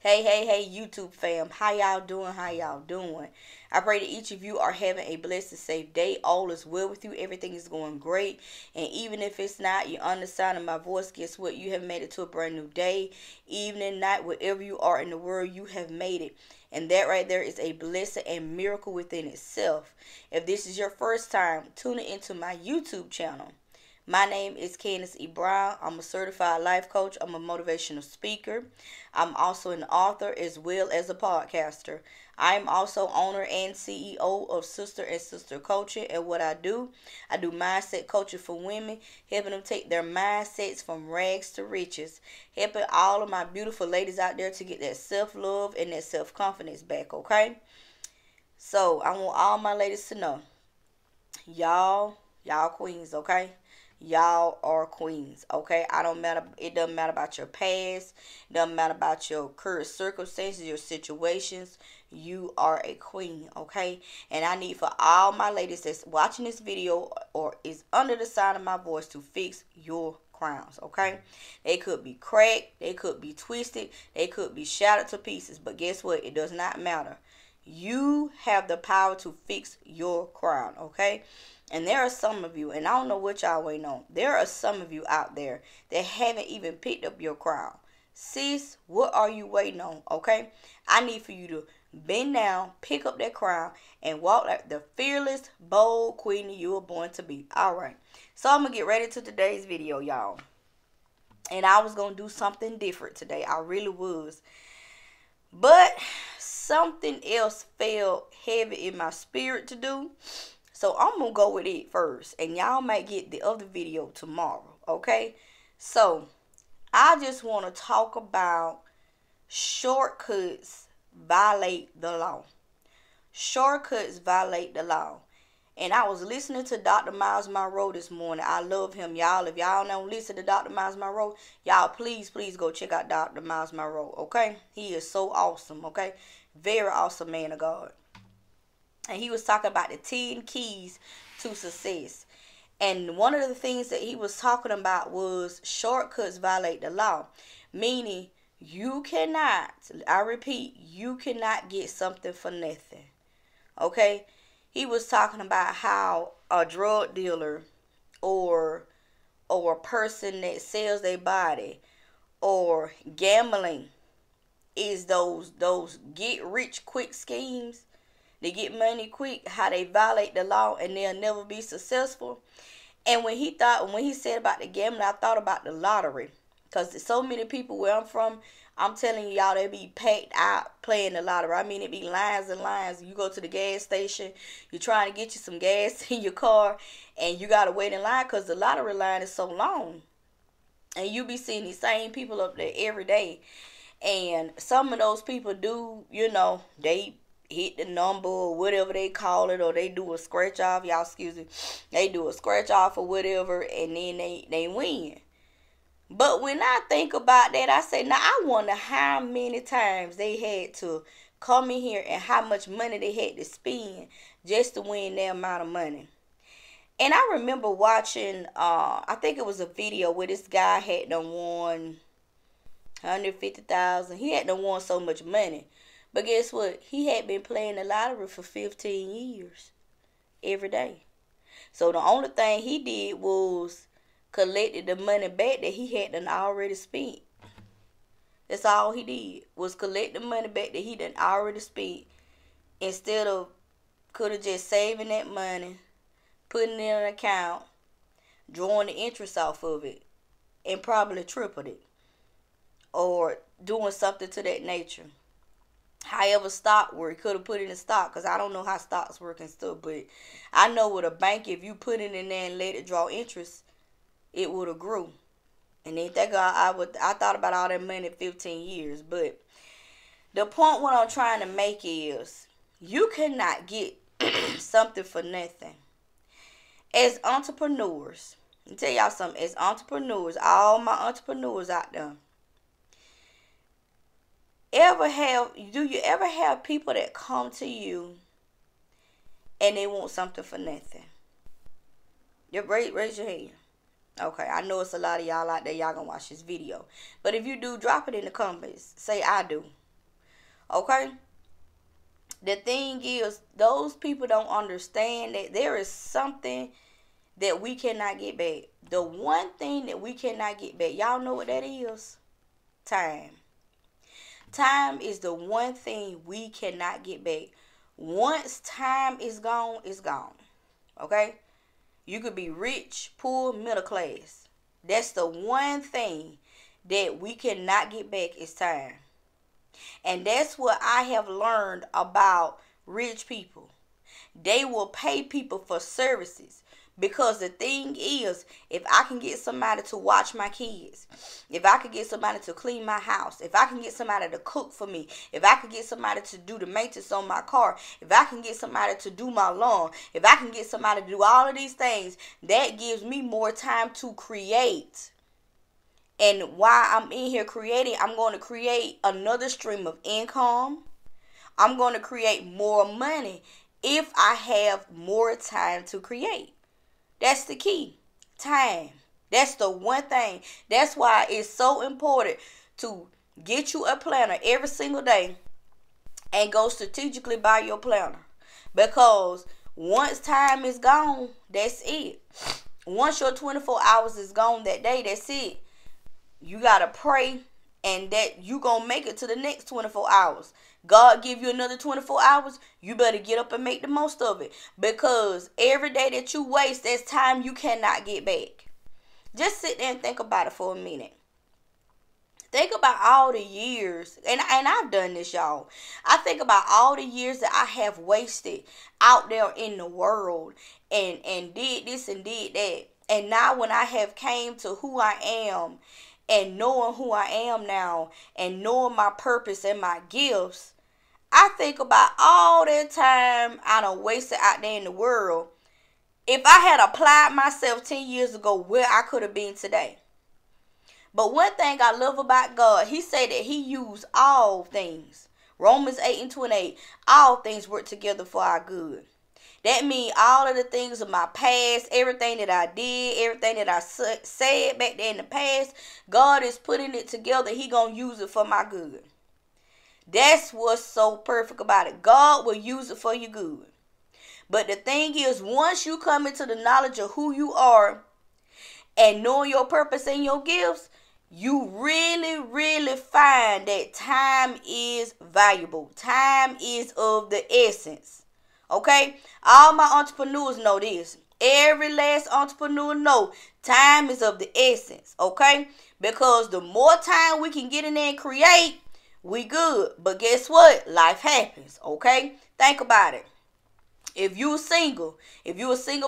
Hey, YouTube fam. How y'all doing? How y'all doing? I pray that each of you are having a blessed and safe day. All is well with you. Everything is going great. And even if it's not, you're on the sound of my voice. Guess what? You have made it to a brand new day. Evening, night, wherever you are in the world, you have made it. And that right there is a blessing and miracle within itself. If this is your first time tuning into my YouTube channel, my name is Candace E. Brown. I'm a certified life coach. I'm a motivational speaker. I'm also an author as well as a podcaster. I am also owner and CEO of Sister and Sister Coaching. And what I do mindset coaching for women, helping them take their mindsets from rags to riches, helping all of my beautiful ladies out there to get that self-love and that self-confidence back, okay? So I want all my ladies to know, y'all queens, okay? Y'all are queens, okay? I don't matter. It doesn't matter about your past. It doesn't matter about your current circumstances, your situations. You are a queen, okay? And I need for all my ladies that's watching this video or is under the sound of my voice to fix your crowns, okay? They could be cracked. They could be twisted. They could be shattered to pieces. But guess what? It does not matter. You have the power to fix your crown, okay? And there are some of you, and I don't know what y'all waiting on. There are some of you out there that haven't even picked up your crown. Sis, what are you waiting on, okay? I need for you to bend down, pick up that crown, and walk like the fearless, bold queen you were born to be. All right. So I'm going to get ready to today's video, y'all. And I was going to do something different today. I really was. But something else felt heavy in my spirit to do. So I'm going to go with it first. And y'all might get the other video tomorrow. Okay? So I just want to talk about shortcuts violate the law. Shortcuts violate the law. And I was listening to Dr. Miles Monroe this morning. I love him, y'all. If y'all don't listen to Dr. Miles Monroe, y'all please go check out Dr. Miles Monroe, okay? He is so awesome, okay? Very awesome man of God. And he was talking about the 10 keys to success. And one of the things that he was talking about was shortcuts violate the law. Meaning, you cannot, I repeat, you cannot get something for nothing. Okay? He was talking about how a drug dealer or a person that sells their body or gambling is those get rich quick schemes. They get money quick, how they violate the law and they'll never be successful. And when he said about the gambling, I thought about the lottery. Because there's so many people where I'm from, I'm telling y'all, they be packed out playing the lottery. I mean, it be lines and lines. You go to the gas station, you're trying to get you some gas in your car, and you got to wait in line because the lottery line is so long. And you be seeing these same people up there every day. And some of those people do, they hit the number or whatever they call it, or they do a scratch off. Y'all excuse me. They do a scratch off or whatever, and then they win. But when I think about that, I say, now I wonder how many times they had to come in here and how much money they had to spend just to win that amount of money. And I remember watching, I think it was a video where this guy had done won $150,000. He had done won so much money. But guess what? He had been playing the lottery for 15 years. Every day. So the only thing he did was collected the money back that he had done already spent. That's all he did. Was collect the money back that he done already spent. Instead of could have just saving that money, putting it in an account, drawing the interest off of it, and probably tripled it. Or doing something to that nature. However stock work, could have put it in stock, because I don't know how stocks work and stuff, but I know with a bank, if you put it in there and let it draw interest, it would have grew. And then I thought about all that money 15 years, but the point what I'm trying to make is you cannot get something for nothing. As entrepreneurs, let me tell y'all something, as entrepreneurs, all my entrepreneurs out there, do you ever have people that come to you and they want something for nothing? Raise your hand. Okay, I know it's a lot of y'all out there. Y'all gonna watch this video. But if you do, drop it in the comments. Say I do. Okay? The thing is, those people don't understand that there is something that we cannot get back. The one thing that we cannot get back, y'all know what that is? Time. Time is the one thing we cannot get back. Once time is gone, it's gone. Okay? You could be rich, poor, middle class. That's the one thing that we cannot get back is time. And that's what I have learned about rich people. They will pay people for services. Because the thing is, if I can get somebody to watch my kids, if I can get somebody to clean my house, if I can get somebody to cook for me, if I can get somebody to do the maintenance on my car, if I can get somebody to do my lawn, if I can get somebody to do all of these things, that gives me more time to create. And while I'm in here creating, I'm going to create another stream of income. I'm going to create more money if I have more time to create. That's the key. Time. That's the one thing. That's why it's so important to get you a planner every single day and go strategically by your planner. Because once time is gone, that's it. Once your 24 hours is gone that day, that's it. You got to pray and that you going to make it to the next 24 hours. God give you another 24 hours, you better get up and make the most of it. Because every day that you waste, that's time you cannot get back. Just sit there and think about it for a minute. Think about all the years, and I've done this, y'all. I think about all the years that I have wasted out there in the world and did this and did that. And now when I have came to who I am and knowing who I am now and knowing my purpose and my gifts, I think about all that time I done wasted out there in the world. If I had applied myself 10 years ago, where I could have been today. But one thing I love about God, he said that he used all things. Romans 8:28, all things work together for our good. That means all of the things of my past, everything that I did, everything that I said back there in the past, God is putting it together. He gonna use it for my good. That's what's so perfect about it. God will use it for your good. But the thing is, once you come into the knowledge of who you are and knowing your purpose and your gifts, you really, really find that time is valuable. Time is of the essence. Okay? All my entrepreneurs know this. Every last entrepreneur know time is of the essence. Okay? Because the more time we can get in there and create, we good. But guess what? Life happens. Okay? Think about it. If you a single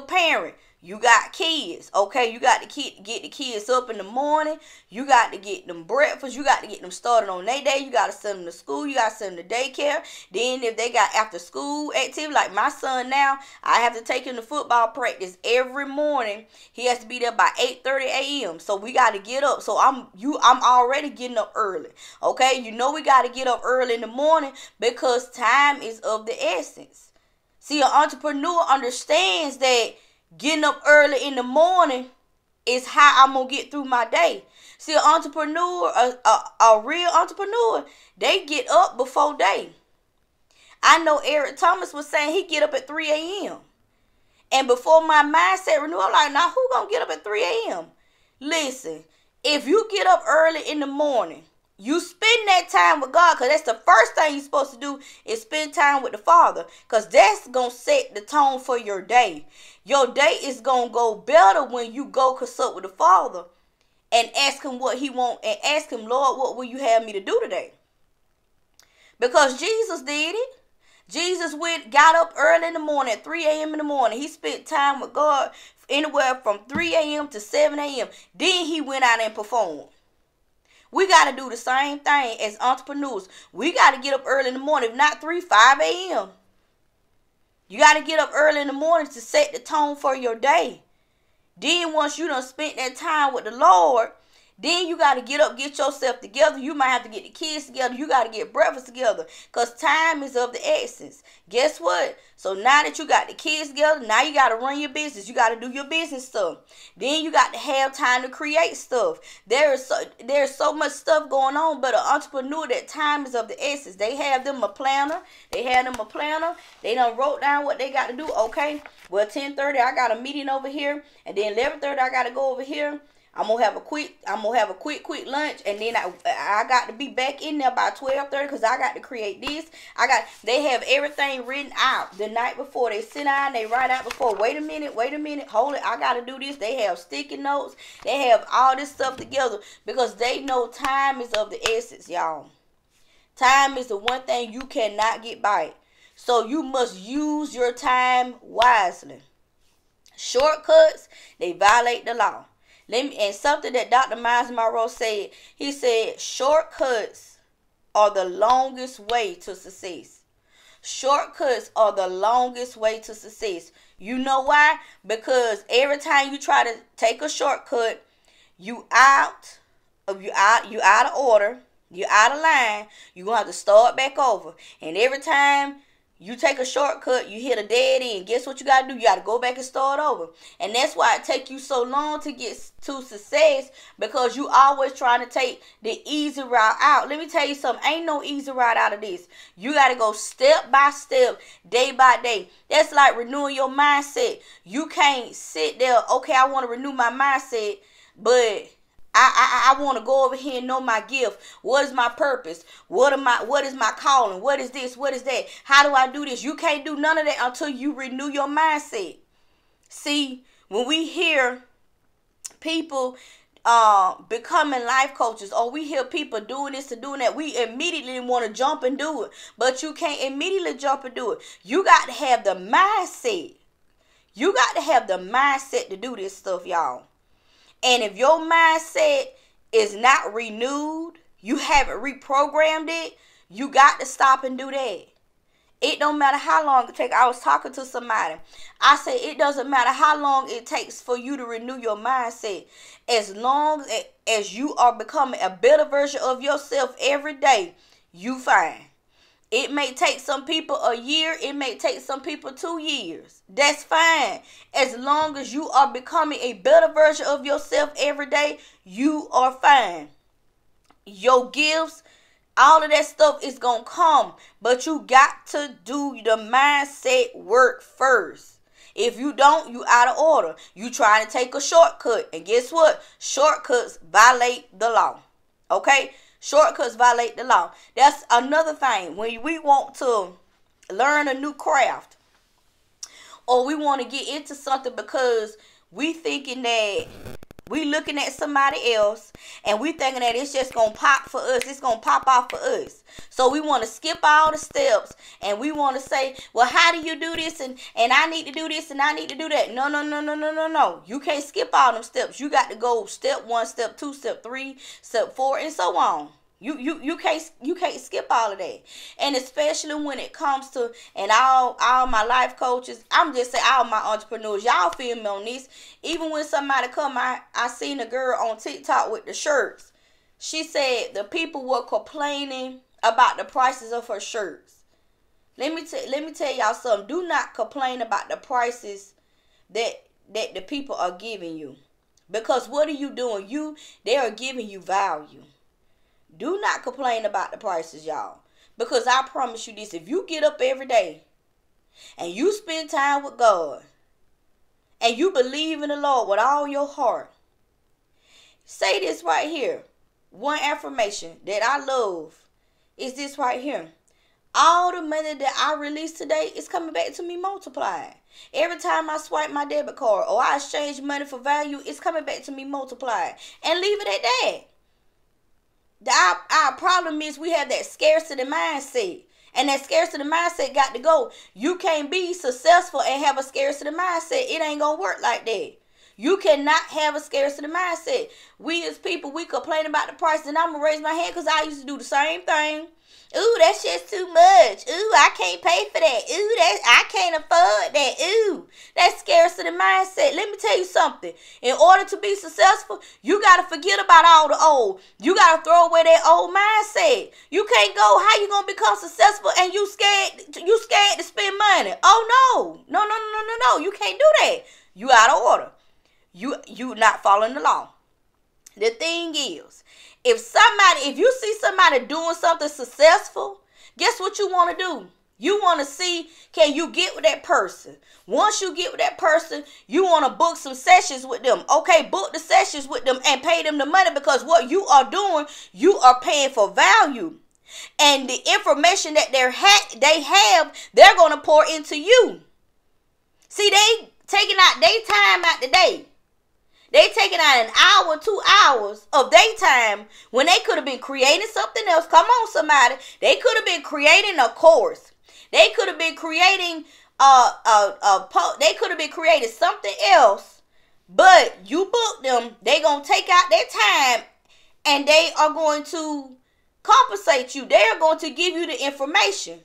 parent, you got kids, okay? You got to get the kids up in the morning. You got to get them breakfast. You got to get them started on their day. You got to send them to school. You got to send them to daycare. Then if they got after school activity, like my son now, I have to take him to football practice every morning. He has to be there by 8:30 a.m. So we got to get up. So I'm already getting up early, okay? You know we got to get up early in the morning because time is of the essence. See, an entrepreneur understands that getting up early in the morning is how I'm going to get through my day. See, an entrepreneur, a real entrepreneur, they get up before day. I know Eric Thomas was saying he get up at 3 a.m. And before my mindset renewed, I'm like, now who going to get up at 3 a.m.? Listen, if you get up early in the morning, you spend that time with God, because that's the first thing you're supposed to do is spend time with the Father, because that's going to set the tone for your day. Your day is going to go better when you go consult with the Father and ask him what he wants and ask him, Lord, what will you have me to do today? Because Jesus did it. Jesus got up early in the morning at 3 a.m. in the morning. He spent time with God anywhere from 3 a.m. to 7 a.m. Then he went out and performed. We got to do the same thing as entrepreneurs. We got to get up early in the morning, if not 5 a.m. You got to get up early in the morning to set the tone for your day. Then once you done spent that time with the Lord, Then you got to get up, get yourself together. You might have to get the kids together. You got to get breakfast together because time is of the essence. Guess what? So now that you got the kids together, now you got to run your business. You got to do your business stuff. Then you got to have time to create stuff. There's so much stuff going on, but an entrepreneur, that time is of the essence. They have them a planner. They done wrote down what they got to do. Okay, well, 10:30 I got a meeting over here, and then 11:30 I got to go over here. I'm gonna have a quick lunch, and then I got to be back in there by 12:30 because I got to create this. They have everything written out the night before. They sit down, they write out before. Wait a minute, hold it. I gotta do this. They have sticky notes. They have all this stuff together because they know time is of the essence, y'all. Time is the one thing you cannot get back. So you must use your time wisely. Shortcuts, they violate the law. And something that Dr. Miles Monroe said, he said, shortcuts are the longest way to success. Shortcuts are the longest way to success. You know why? Because every time you try to take a shortcut, you out of order, you're out of line, you're going to have to start back over. And every time you take a shortcut, you hit a dead end. Guess what you got to do? You got to go back and start over. And that's why it takes you so long to get to success, because you always trying to take the easy route out. Let me tell you something. Ain't no easy route out of this. You got to go step by step, day by day. That's like renewing your mindset. You can't sit there, okay, I want to renew my mindset, but I want to go over here and know my gift. What is my purpose? What is my calling? What is this? What is that? How do I do this? You can't do none of that until you renew your mindset. See, when we hear people becoming life coaches, or we hear people doing this and doing that, we immediately want to jump and do it. But you can't immediately jump and do it. You got to have the mindset. You got to have the mindset to do this stuff, y'all. And if your mindset is not renewed, you haven't reprogrammed it, you got to stop and do that. It don't matter how long it takes. I was talking to somebody. I said it doesn't matter how long it takes for you to renew your mindset. As long as you are becoming a better version of yourself every day, you fine. It may take some people a year. It may take some people 2 years. That's fine. As long as you are becoming a better version of yourself every day, you are fine. Your gifts, all of that stuff is going to come. But you got to do the mindset work first. If you don't, you out of order. You trying to take a shortcut. And guess what? Shortcuts violate the law. Okay? Shortcuts violate the law. That's another thing. When we want to learn a new craft, or we want to get into something because we thinking that we looking at somebody else and we thinking that it's just going to pop for us. It's going to pop off for us. So we want to skip all the steps and we want to say, well, how do you do this? And I need to do this and I need to do that. No. You can't skip all them steps. You got to go step 1, step 2, step 3, step 4, and so on. You can't skip all of that. And especially when it comes to, and all my life coaches, I'm just saying all my entrepreneurs, y'all feel me on this. Even when somebody come, I seen a girl on TikTok with the shirts. She said the people were complaining about the prices of her shirts. Let me tell y'all something. Do not complain about the prices that the people are giving you. Because what are you doing? They are giving you value. Do not complain about the prices, y'all. Because I promise you this, if you get up every day and you spend time with God and you believe in the Lord with all your heart, say this right here. One affirmation that I love is this right here. All the money that I release today is coming back to me multiplied. Every time I swipe my debit card or I exchange money for value, it's coming back to me multiplied. And leave it at that. Our problem is we have that scarcity mindset. And that scarcity mindset got to go. You can't be successful and have a scarcity mindset. It ain't going to work like that. You cannot have a scarcity mindset. We as people, we complain about the price. And I'm going to raise my hand because I used to do the same thing. Ooh, that's just too much. Ooh, I can't pay for that. Ooh, I can't afford that. Ooh, that's scarcity mindset. Let me tell you something. In order to be successful, you got to forget about all the old. You got to throw away that old mindset. You can't go, how you going to become successful and you scared to spend money? Oh, no. You can't do that. You out of order. You not following the law. The thing is, if you see somebody doing something successful, guess what you want to do? You want to see, can you get with that person? Once you get with that person, you want to book some sessions with them. Okay, book the sessions with them and pay them the money, because what you are doing, you are paying for value. And the information that they have, they're going to pour into you. See, they taking out their time out the day. They taking out an hour, 2 hours of their time when they could have been creating something else. Come on, somebody. They could have been creating a course. They could have been creating they could have been creating something else. But you book them. They gonna take out their time and they are going to compensate you. They are going to give you the information.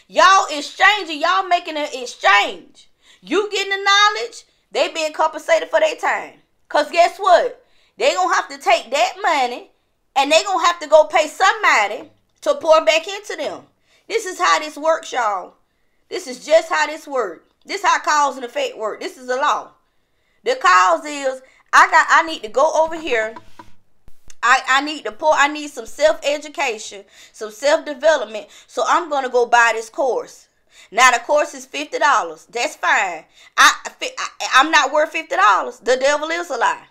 Y'all exchanging. Y'all making an exchange. You getting the knowledge. They being compensated for their time. Because guess what? They going to have to take that money and they going to have to go pay somebody to pour back into them. This is how this works, y'all. This is just how this works. This is how cause and effect work. This is the law. The cause is I need to go over here. I need some self-education, some self-development. So I'm going to go buy this course. Now the course is $50. That's fine. I'm not worth $50. The devil is a lie.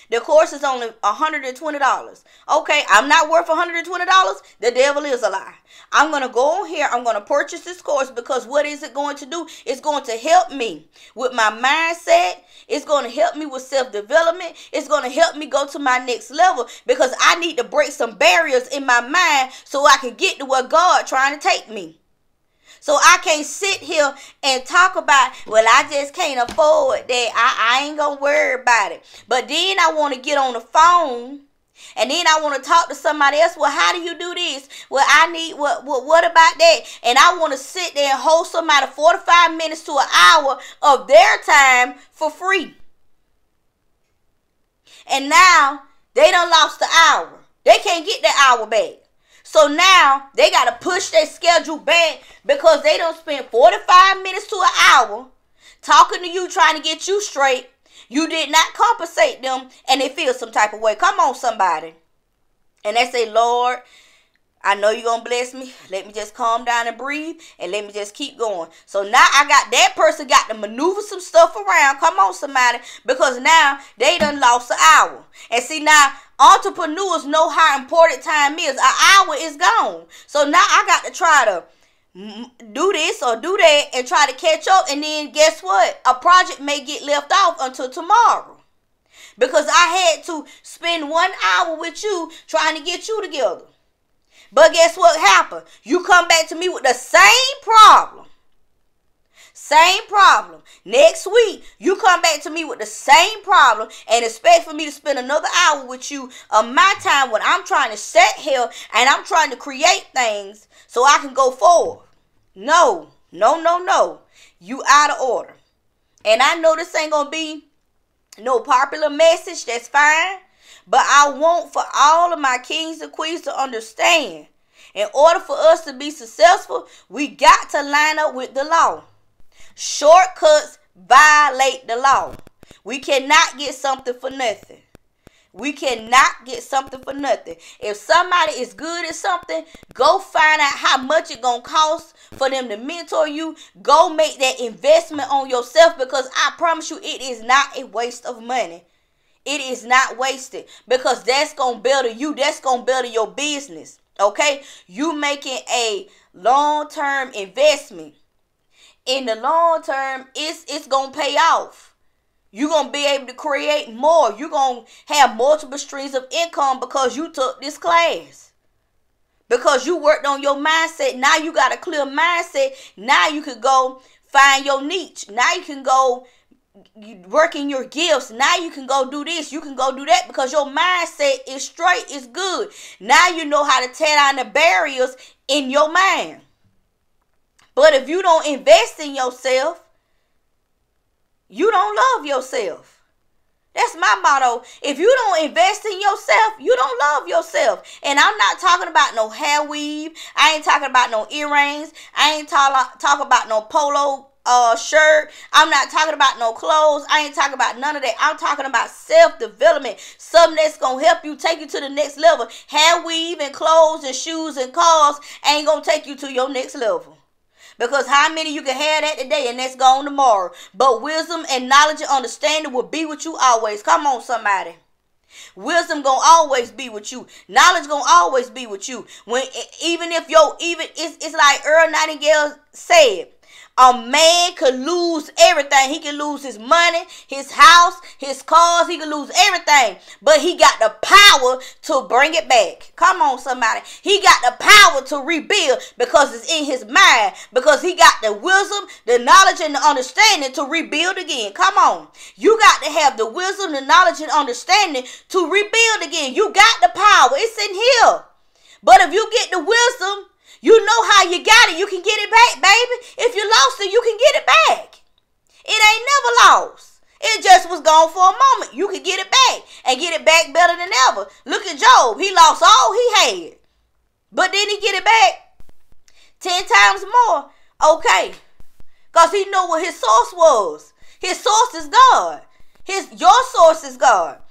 The course is only $120. Okay, I'm not worth $120. The devil is a lie. I'm going to go on here. I'm going to purchase this course because what is it going to do? It's going to help me with my mindset. It's going to help me with self-development. It's going to help me go to my next level because I need to break some barriers in my mind so I can get to where God trying to take me. So I can't sit here and talk about, well, I just can't afford that. I ain't going to worry about it. But then I want to get on the phone and then I want to talk to somebody else. Well, how do you do this? Well, I need, what about that? And I want to sit there and hold somebody 45 minutes to an hour of their time for free. And now they done lost the hour. They can't get that hour back. So now they got to push their schedule back because they don't spend 45 minutes to an hour talking to you, trying to get you straight. You did not compensate them and they feel some type of way. Come on, somebody. And they say, Lord, I know you're going to bless me. Let me just calm down and breathe and let me just keep going. So now that person got to maneuver some stuff around. Come on, somebody. Because now they done lost an hour. And see, now entrepreneurs know how important time is. An hour is gone. So now I got to try to do this or do that and try to catch up. And then guess what? A project may get left off until tomorrow. Because I had to spend 1 hour with you trying to get you together. But guess what happened? You come back to me with the same problem. Same problem. Next week, you come back to me with the same problem and expect for me to spend another hour with you of my time when I'm trying to sit here and I'm trying to create things so I can go forward. No. You out of order. And I know this ain't going to be no popular message. That's fine. But I want for all of my kings and queens to understand, in order for us to be successful, we got to line up with the law. Shortcuts violate the law. We cannot get something for nothing. We cannot get something for nothing. If somebody is good at something, go find out how much it's going to cost for them to mentor you. Go make that investment on yourself, because I promise you it is not a waste of money. It is not wasted, because that's going to better you. That's going to better your business. Okay? You making a long-term investment. In the long term, it's going to pay off. You're going to be able to create more. You're going to have multiple streams of income because you took this class. Because you worked on your mindset. Now you got a clear mindset. Now you can go find your niche. Now you can go working your gifts. Now you can go do this. You can go do that because your mindset is straight. It's good. Now you know how to tear down the barriers in your mind. But if you don't invest in yourself, you don't love yourself. That's my motto. If you don't invest in yourself, you don't love yourself. And I'm not talking about no hair weave. I ain't talking about no earrings. I ain't talking about no polo shirt. I'm not talking about no clothes. I ain't talking about none of that. I'm talking about self-development. Something that's going to help you take you to the next level. Hair weave and clothes and shoes and cars ain't going to take you to your next level. Because how many you can have that today and that's gone tomorrow. But wisdom and knowledge and understanding will be with you always. Come on, somebody. Wisdom gonna always be with you. Knowledge gonna always be with you. It's like Earl Nightingale said. A man could lose everything. He can lose his money, his house, his cars. He can lose everything. But he got the power to bring it back. Come on, somebody. He got the power to rebuild because it's in his mind. Because he got the wisdom, the knowledge, and the understanding to rebuild again. Come on. You got to have the wisdom, the knowledge, and understanding to rebuild again. You got the power. It's in here. But if you get the wisdom, you know how you got it. You can get it back, baby. If you lost it, you can get it back. It ain't never lost. It just was gone for a moment. You can get it back and get it back better than ever. Look at Job. He lost all he had. But then he get it back 10 times more. Okay. Because he knew what his source was. His source is God. Your source is God.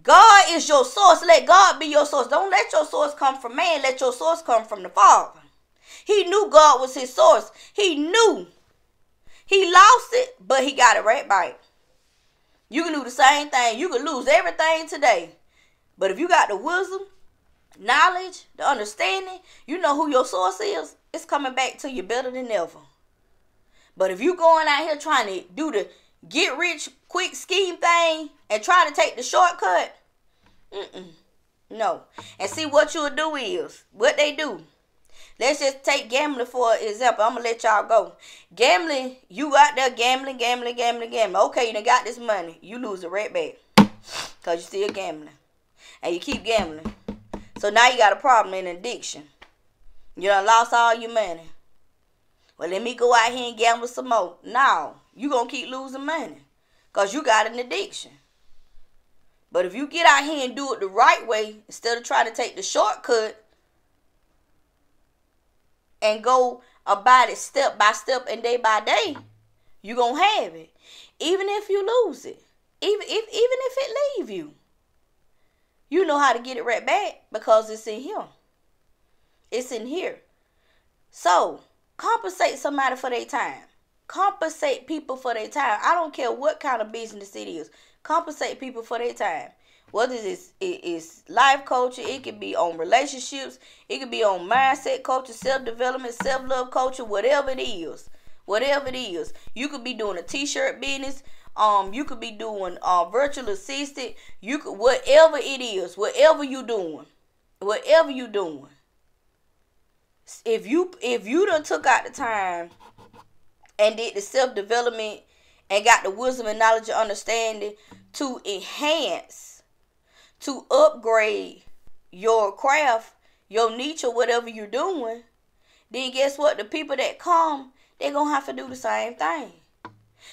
God is your source. Let God be your source. Don't let your source come from man. Let your source come from the Father. He knew God was his source. He knew. He lost it, but he got it right back. You can do the same thing. You can lose everything today. But if you got the wisdom, knowledge, the understanding, you know who your source is, it's coming back to you better than ever. But if you going out here trying to do the get rich quick scheme thing and try to take the shortcut, no. And see what you'll do is, what they do. Let's just take gambling for example. I'm going to let y'all go. Gambling, you out there gambling. Okay, you done got this money. You lose it right back. Because you still gambling. And you keep gambling. So now you got a problem in addiction. You done lost all your money. Well, let me go out here and gamble some more. No, you going to keep losing money. Because you got an addiction. But if you get out here and do it the right way, instead of trying to take the shortcut, and go about it step by step and day by day, you're going to have it. Even if you lose it. Even if it leave you. You know how to get it right back because it's in here. It's in here. So, compensate somebody for their time. Compensate people for their time. I don't care what kind of business it is. Compensate people for their time. Whether it's life coaching, it could be on relationships, it could be on mindset coaching, self-development, self-love coaching, whatever it is. Whatever it is. You could be doing a t-shirt business. You could be doing virtual assistant. You could, whatever it is, whatever you doing. If you done took out the time and did the self-development and got the wisdom and knowledge and understanding to enhance, to upgrade your craft, your niche, or whatever you're doing, then guess what? The people that come, they're going to have to do the same thing.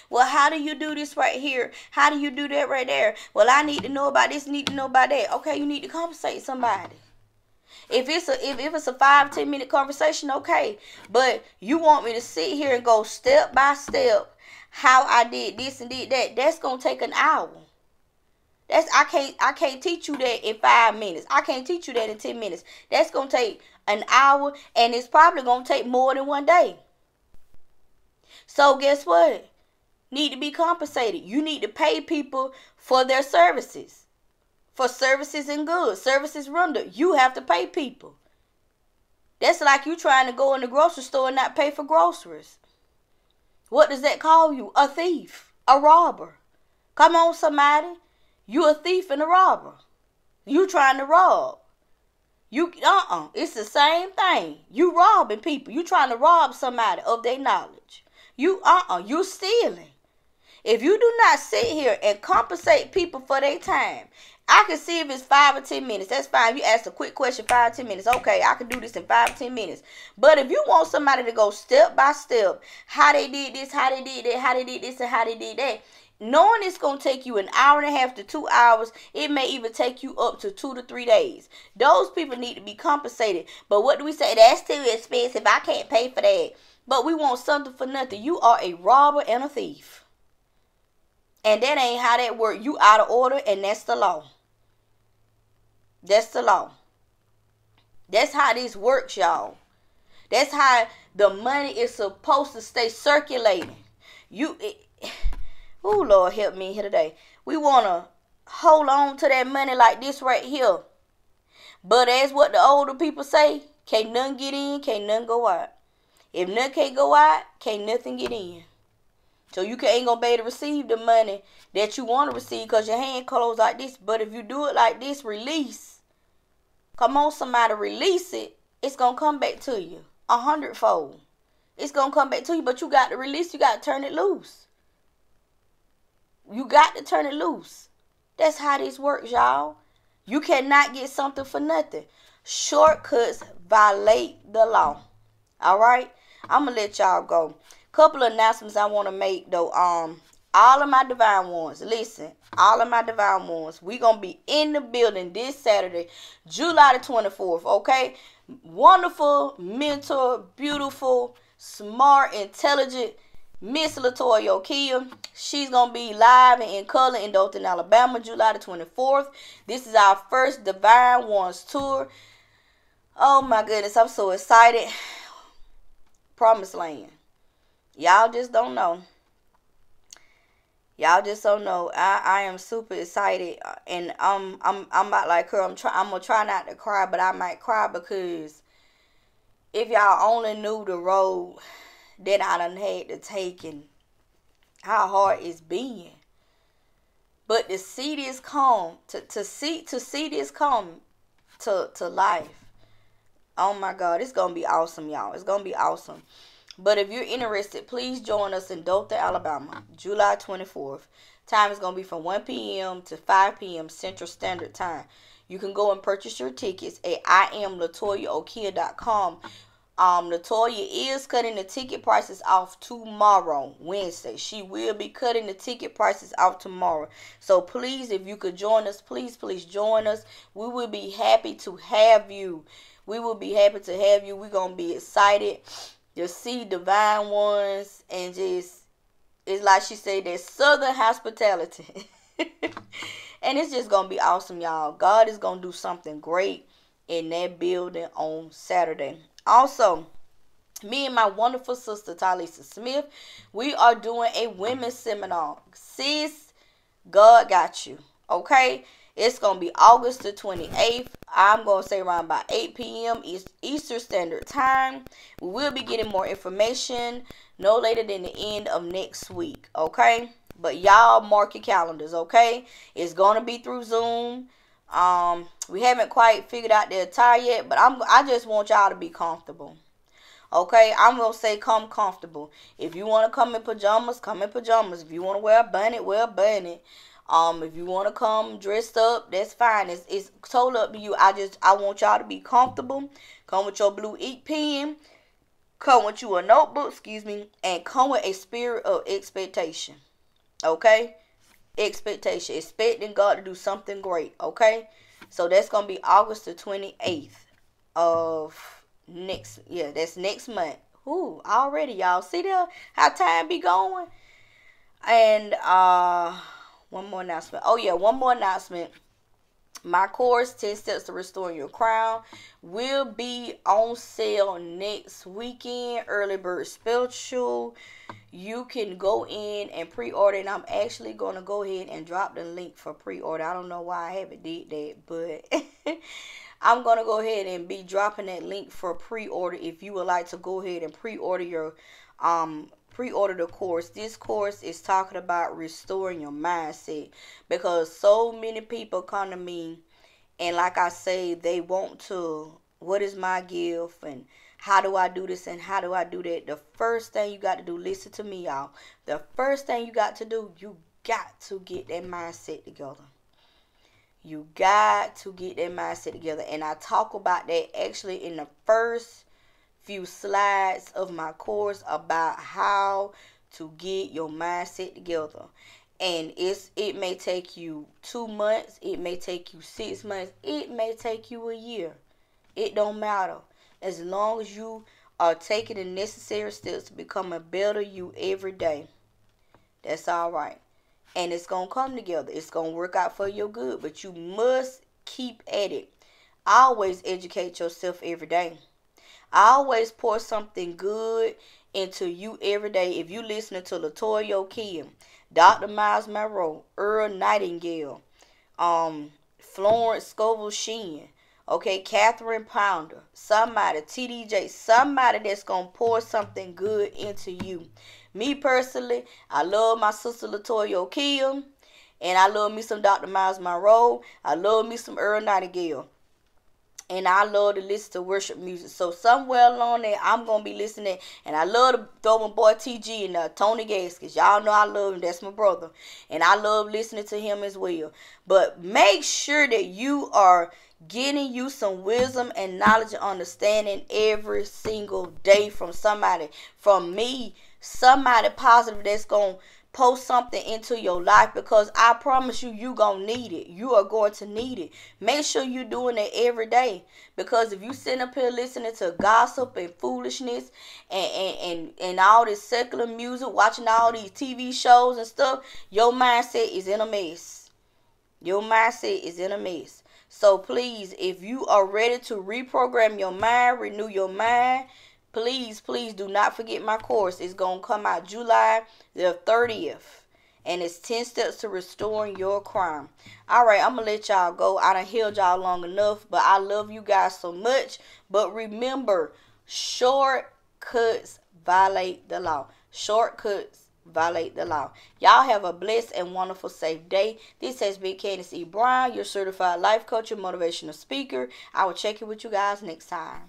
Well, how do you do this right here? How do you do that right there? Well, I need to know about this, need to know about that. Okay, you need to compensate somebody. If it's a 5-10 minute conversation, okay. But you want me to sit here and go step by step how I did this and did that. That's going to take an hour. I can't teach you that in 5 minutes. I can't teach you that in 10 minutes. That's going to take an hour, and it's probably going to take more than one day. So guess what? Need to be compensated. You need to pay people for their services. For services and goods. Services rendered. You have to pay people. That's like you trying to go in the grocery store and not pay for groceries. What does that call you? A thief. A robber. Come on, somebody. You a thief and a robber. You trying to rob. It's the same thing. You robbing people. You trying to rob somebody of their knowledge. You stealing. If you do not sit here and compensate people for their time, I can see if it's 5 or 10 minutes. That's fine. You ask a quick question, 5 or 10 minutes. Okay, I can do this in 5 or 10 minutes. But if you want somebody to go step by step, how they did this, how they did that, how they did this, and how they did that, knowing it's going to take you an hour and a half to 2 hours, it may even take you up to 2 to 3 days. Those people need to be compensated. But what do we say? That's too expensive. I can't pay for that. But we want something for nothing. You are a robber and a thief. And that ain't how that works. You out of order, and that's the law. That's the law. That's how this works, y'all. That's how the money is supposed to stay circulating. Oh, Lord, help me here today. We want to hold on to that money like this right here. But as what the older people say, can't none get in, can't none go out. If none can't go out, can't nothing get in. So you ain't going to be able to receive the money that you want to receive because your hand closed like this. But if you do it like this, release. Come on, somebody, release it. It's going to come back to you 100-fold. It's going to come back to you, but you got to release. You got to turn it loose. You got to turn it loose. That's how this works, y'all. You cannot get something for nothing. Shortcuts violate the law. All right? I'm going to let y'all go. Couple of announcements I want to make, though. All of my divine ones, listen, all of my divine ones, we going to be in the building this Saturday, July the 24th, okay? Wonderful, mentor, beautiful, smart, intelligent Miss Latoya Okeia. She's going to be live and in color in Dothan, Alabama, July the 24th. This is our first Divine Ones tour. Oh, my goodness, I'm so excited. Promised Land. Y'all just don't know. Y'all just don't know. I am super excited, and I'm not like her. I'm gonna try not to cry, but I might cry because if y'all only knew the road that I done had to take and how hard it's been. But to see this come, to see this come to life. Oh my God, it's gonna be awesome, y'all. It's gonna be awesome. But if you're interested, please join us in Dothan, Alabama, July 24th. Time is going to be from 1 p.m. to 5 p.m. Central Standard Time. You can go and purchase your tickets at IamLatoyaOkeia.com. Latoya is cutting the ticket prices off tomorrow, Wednesday. She will be cutting the ticket prices off tomorrow. So please, if you could join us, please join us. We will be happy to have you. We will be happy to have you. We're going to be excited to see divine ones, and just, it's like she said, that southern hospitality. And it's just gonna be awesome, y'all. God is gonna do something great in that building on Saturday. Also, me and my wonderful sister Talisa Smith, we are doing a women's seminar. Sis, God got you. Okay, it's gonna be August the 28th. I'm going to say around about 8 p.m. Eastern Standard Time. We will be getting more information no later than the end of next week, okay? But y'all mark your calendars, okay? It's going to be through Zoom. We haven't quite figured out the attire yet, but I just want y'all to be comfortable, okay? I'm going to say come comfortable. If you want to come in pajamas, come in pajamas. If you want to wear a bunny, wear a bunny. If you want to come dressed up, that's fine. It's totally up to you. I want y'all to be comfortable. Come with your blue ink pen. Come with you a notebook, and come with a spirit of expectation. Okay? Expectation. Expecting God to do something great. Okay? So that's going to be August the 28th of that's next month. Ooh, already, y'all. See there how time be going? And, one more announcement. Oh, yeah, one more announcement. My course, 10 Steps to Restoring Your Crown, will be on sale next weekend. Early bird special. You can go in and pre-order, and I'm actually going to go ahead and drop the link for pre-order. I don't know why I haven't did that, but I'm going to go ahead and be dropping that link for pre-order if you would like to go ahead and pre-order your pre-order the course. This course is talking about restoring your mindset, because so many people come to me and, like I say, they want to what is my gift, and how do I do this and how do I do that, the first thing you got to do, listen to me, y'all. The first thing you got to do, you got to get that mindset together. You got to get that mindset together. And I talk about that actually in the first few slides of my course about how to get your mindset together. And it may take you 2 months, it may take you 6 months, it may take you a year. It don't matter. As long as you are taking the necessary steps to become a better you every day, that's all right. And it's going to come together. It's going to work out for your good. But you must keep at it. Always educate yourself every day. Always pour something good into you every day. If you listening to Latoya Okeia, Dr. Miles Monroe, Earl Nightingale, Florence Scovel Sheen, okay, Catherine Pounder, somebody, TDJ, somebody that's going to pour something good into you. Me personally, I love my sister Latoya Okeia, and I love me some Dr. Miles Monroe. I love me some Earl Nightingale. And I love to listen to worship music. So somewhere along there, I'm going to be listening. And I love to throw my boy TG and Tony Gaskins. Y'all know I love him. That's my brother. And I love listening to him as well. But make sure that you are getting you some wisdom and knowledge and understanding every single day from somebody. From me, somebody positive that's going to post something into your life, because I promise you, you're going to need it. You are going to need it. Make sure you're doing it every day, because if you sit up here listening to gossip and foolishness and all this secular music, watching all these TV shows and stuff, your mindset is in a mess. Your mindset is in a mess. So please, if you are ready to reprogram your mind, renew your mind, please do not forget my course. It's going to come out July the 30th. And it's 10 steps to restoring your crime. Alright, I'm going to let y'all go. I done held y'all long enough. But I love you guys so much. But remember, shortcuts violate the law. Shortcuts violate the law. Y'all have a blessed and wonderful, safe day. This has been Candace E. Brown, your certified life coach and motivational speaker. I will check in with you guys next time.